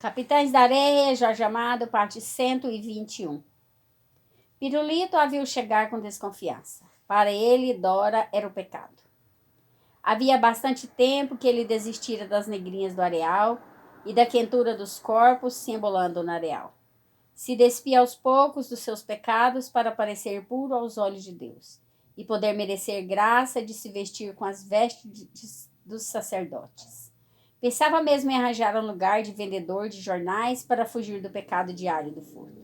Capitães da Areia, Jorge Amado, parte 121. Pirulito a viu chegar com desconfiança. Para ele, Dora era o pecado. Havia bastante tempo que ele desistira das negrinhas do areal e da quentura dos corpos se embolando no areal. Se despia aos poucos dos seus pecados para parecer puro aos olhos de Deus e poder merecer graça de se vestir com as vestes dos sacerdotes. Pensava mesmo em arranjar um lugar de vendedor de jornais para fugir do pecado diário do furto.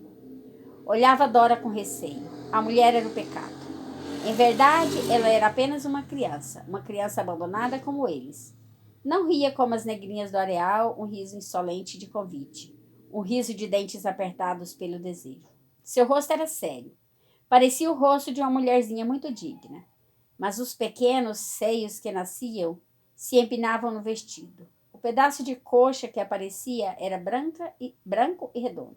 Olhava Dora com receio. A mulher era o pecado. Em verdade, ela era apenas uma criança abandonada como eles. Não ria como as negrinhas do areal, um riso insolente de convite, um riso de dentes apertados pelo desejo. Seu rosto era sério. Parecia o rosto de uma mulherzinha muito digna. Mas os pequenos seios que nasciam se empinavam no vestido. O pedaço de coxa que aparecia era branco e redondo.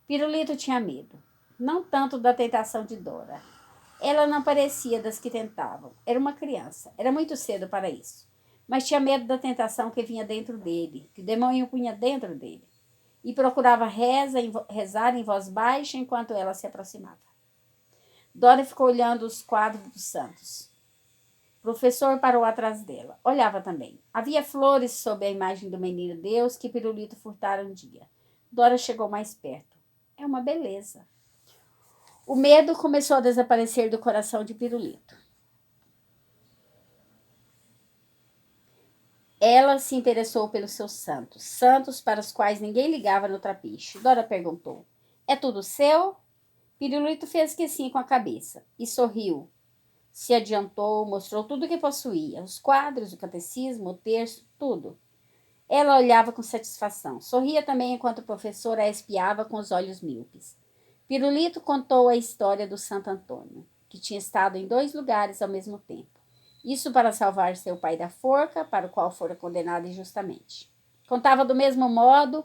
Pirulito tinha medo, não tanto da tentação de Dora. Ela não parecia das que tentavam. Era uma criança. Era muito cedo para isso. Mas tinha medo da tentação que vinha dentro dele, que o demônio punha dentro dele. E procurava rezar em voz baixa enquanto ela se aproximava. Dora ficou olhando os quadros dos santos. O professor parou atrás dela. Olhava também. Havia flores sob a imagem do menino Deus que Pirulito furtara um dia. Dora chegou mais perto. É uma beleza. O medo começou a desaparecer do coração de Pirulito. Ela se interessou pelos seus santos para os quais ninguém ligava no trapiche. Dora perguntou: é tudo seu? Pirulito fez que sim com a cabeça e sorriu. Se adiantou, mostrou tudo o que possuía: os quadros, o catecismo, o terço, tudo. Ela olhava com satisfação. Sorria também enquanto o professor a espiava com os olhos míopes. Pirulito contou a história do Santo Antônio, que tinha estado em 2 lugares ao mesmo tempo. Isso para salvar seu pai da forca, para o qual fora condenado injustamente. Contava do mesmo modo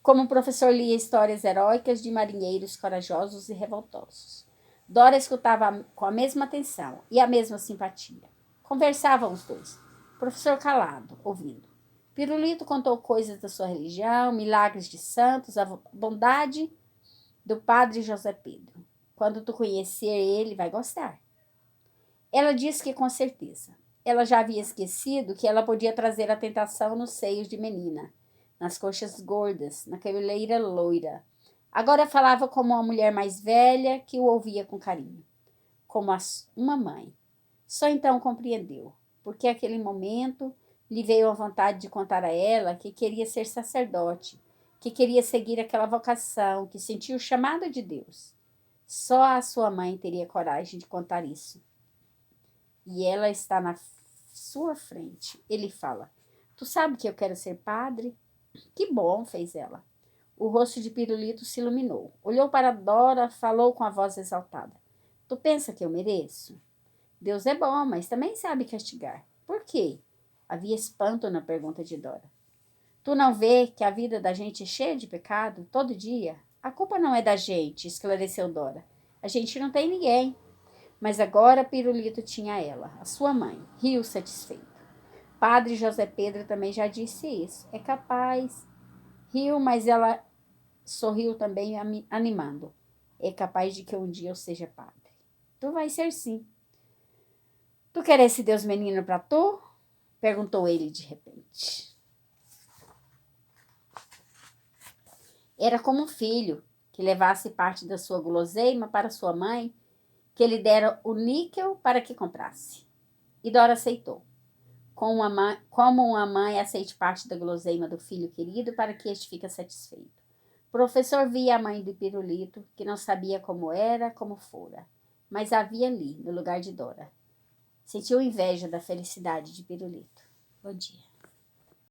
como o professor lia histórias heróicas de marinheiros corajosos e revoltosos. Dora escutava com a mesma atenção e a mesma simpatia. Conversavam os dois, o professor calado, ouvindo. Pirulito contou coisas da sua religião, milagres de santos, a bondade do padre José Pedro. Quando tu conhecer ele, vai gostar. Ela disse que com certeza. Ela já havia esquecido que ela podia trazer a tentação nos seios de menina, nas coxas gordas, na cabeleira loira. Agora falava como uma mulher mais velha que o ouvia com carinho, como uma mãe. Só então compreendeu, porque naquele momento lhe veio a vontade de contar a ela que queria ser sacerdote, que queria seguir aquela vocação, que sentia o chamado de Deus. Só a sua mãe teria coragem de contar isso. E ela está na sua frente. Ele fala: tu sabe que eu quero ser padre? Que bom, fez ela. O rosto de Pirulito se iluminou. Olhou para Dora, falou com a voz exaltada: tu pensa que eu mereço? Deus é bom, mas também sabe castigar. Por quê? Havia espanto na pergunta de Dora. Tu não vê que a vida da gente é cheia de pecado, todo dia? A culpa não é da gente, esclareceu Dora. A gente não tem ninguém. Mas agora Pirulito tinha ela, a sua mãe. Riu satisfeito. Padre José Pedro também já disse isso. É capaz. Riu, mas ela sorriu também, animando. É capaz de que um dia eu seja padre. Tu vai ser sim. Tu quer esse Deus menino para tu? Perguntou ele de repente. Era como um filho que levasse parte da sua guloseima para sua mãe, que lhe dera o níquel para que comprasse. E Dora aceitou. Como uma mãe aceite parte da guloseima do filho querido para que este fique satisfeito. O professor via a mãe do Pirulito, que não sabia como era, como fora, mas havia ali, no lugar de Dora. Sentiu inveja da felicidade de Pirulito. Bom dia.